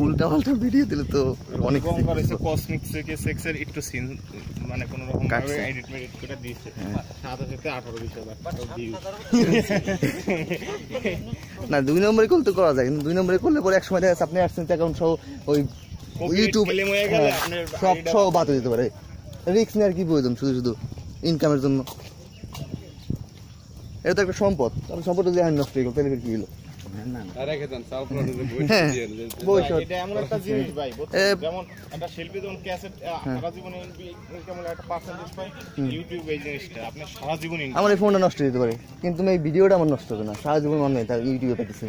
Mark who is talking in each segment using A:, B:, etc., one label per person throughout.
A: উল্টা পাল্টা ভিডিও দিলে তো অনেক
B: কসমিক থেকে সেক্সের একটু সিন মানে কোন রকম ভাবে এডিট মেডিট করে দিয়েছে সাথে সাথে 18-20
A: না 2 নম্বরে করতে করা যায় কিন্তু 2 নম্বরে করলে পরে এক সময় দেখা যাচ্ছে আপনি অ্যাডসেন্স অ্যাকাউন্ট সহ ওই ইউটিউব
B: হয়ে গেলে আপনার
A: সব বাদ হয়ে যেতে পারে রিস্ক নেওয়ার কি প্রয়োজন শুধু ইনকামের জন্য এটা তো একটা সম্পদ আমি সম্পদটা যে নষ্ট হয়ে গেল তাহলে কি হলো
B: এটা এমন একটা জিনিস ভাই যেমন একটা শিল্পী যখন ক্যাসেট সারা জীবন ইনকাম হলে একটা পার্সেন্টেজ পায় ইউটিউব এই জিনিসটা আপনি সারা জীবন
A: আমার এই ফোনটা নষ্ট হয়ে যেতে পারে কিন্তু এই ভিডিওটা আমার নষ্ট হবে না সারা জীবন মনে হয় তার ইউটিউবে পাইতেছি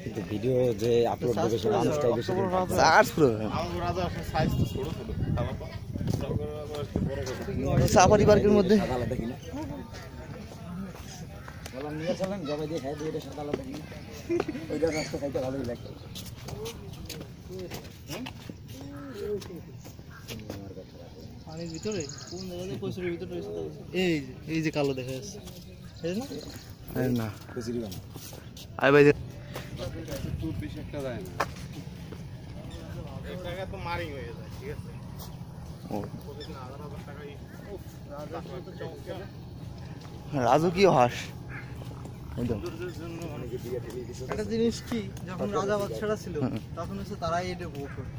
C: কিন্তু ভিডিও যে আপলোড করবে সে মানুষটাই বেশি
A: সার্চ করে
B: আমার রাজা সাইজ তো ছোট ছোট
A: সাফারি পার্কের মধ্যে
C: আলাদা দেখি না বললাম নিয়ে চলেন জবাই দিয়ে খাই দিয়ে এটা সাদা আলাদা দেখি ওইটা রাস্তা খাইতে ভালোই লাগে
D: পানির ভিতরে কোন জায়গায় কইসের ভিতরে রয়েছে এই যে কালো দেখা যাচ্ছে এই না
A: না
C: কইসিরি বানা
A: আই ভাই
B: টু পিস একটা যায় না এই টাকা তো মারিং হয়ে যায় ঠিক আছে
A: ও
B: প্রতিদিন 1000 টাকা রাজা তো চমৎকার
A: রাজকীয় হাঁস
D: একটা জিনিস কি যখন রাজা বাদশারা ছিল তখন হচ্ছে তারাই এটা ভোগ করত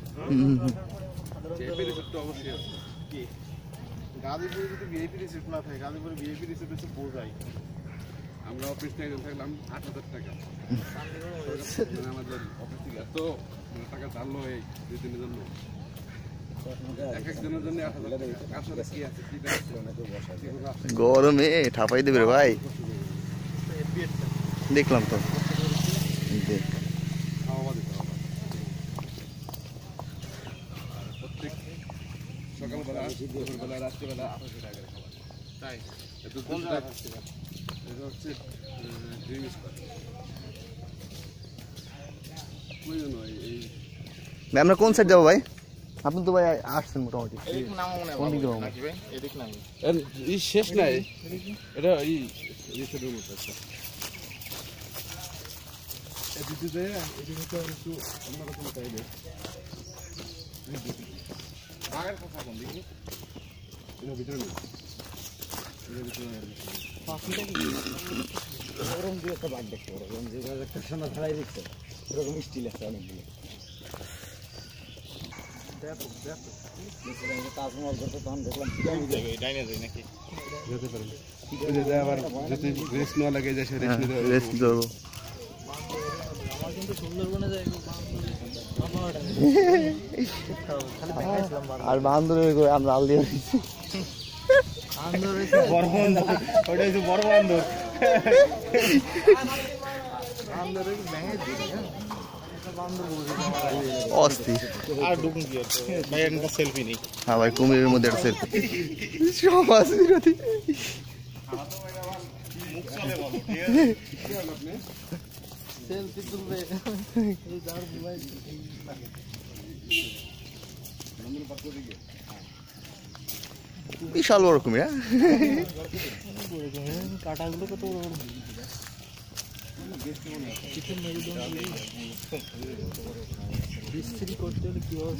B: কি গাজীপুরে যদি ভিআইপি রিসিপ্ট না থাকে গাজীপুরে ভিআইপি রিসিপ্ট হচ্ছে বোঝাই আমরা অফিস থেকে থাকলাম 8000 টাকা আমাদের অফিস থেকে এত টাকা চাললো এই দুই দিনের জন্য এক একজনের জন্য 8000 টাকা আসলে কি আছে
A: গরমে ঠাপাই দেবে রে ভাই দেখলাম তো
B: প্রত্যেক সকালবেলা দুপুরবেলা রাত্রিবেলা 800 টাকা করে খাবার তাই এটা হচ্ছে ড্রিম স্কোয়ার
A: আমরা কোন সাইড যাবো ভাই আপনি তো ভাই আসছেন মোটামুটি
B: শেষ নাই এটা আচ্ছা এদিকে একটু অন্যরকম টাইপের আগের কথা কোন দিকে ভিতরে নেই
C: ওরকম দিয়ে একটা বাঘ দেখতে ওরকম যেভাবে একটা সোনা ধরাই দিচ্ছে ওরকম স্টিল আছে অনেকগুলো তাজমহল করতে তখন দেখলাম
B: নাকি
C: যেতে পারেন
B: আবার যদি রেস্ট নেওয়া লাগে যায়
A: রেস্ট করবো
D: আমার কিন্তু সুন্দরবনে যাই
A: আর বান্দর আমরা আল দিয়ে
B: বড় বান্দর ওটা হচ্ছে বড় বান্দর
A: অস্থির
B: আর ঢুকুন কি ভাই একটা সেলফি নেই
A: হ্যাঁ ভাই কুমিরের মধ্যে একটা সেলফি সমাজ বিরোধী
D: সেলফি তুলবে
A: বিশাল বড় কুমির
D: কাটাগুলো কত বড় বড় বিস্তৃতি করতে হলে কিভাবে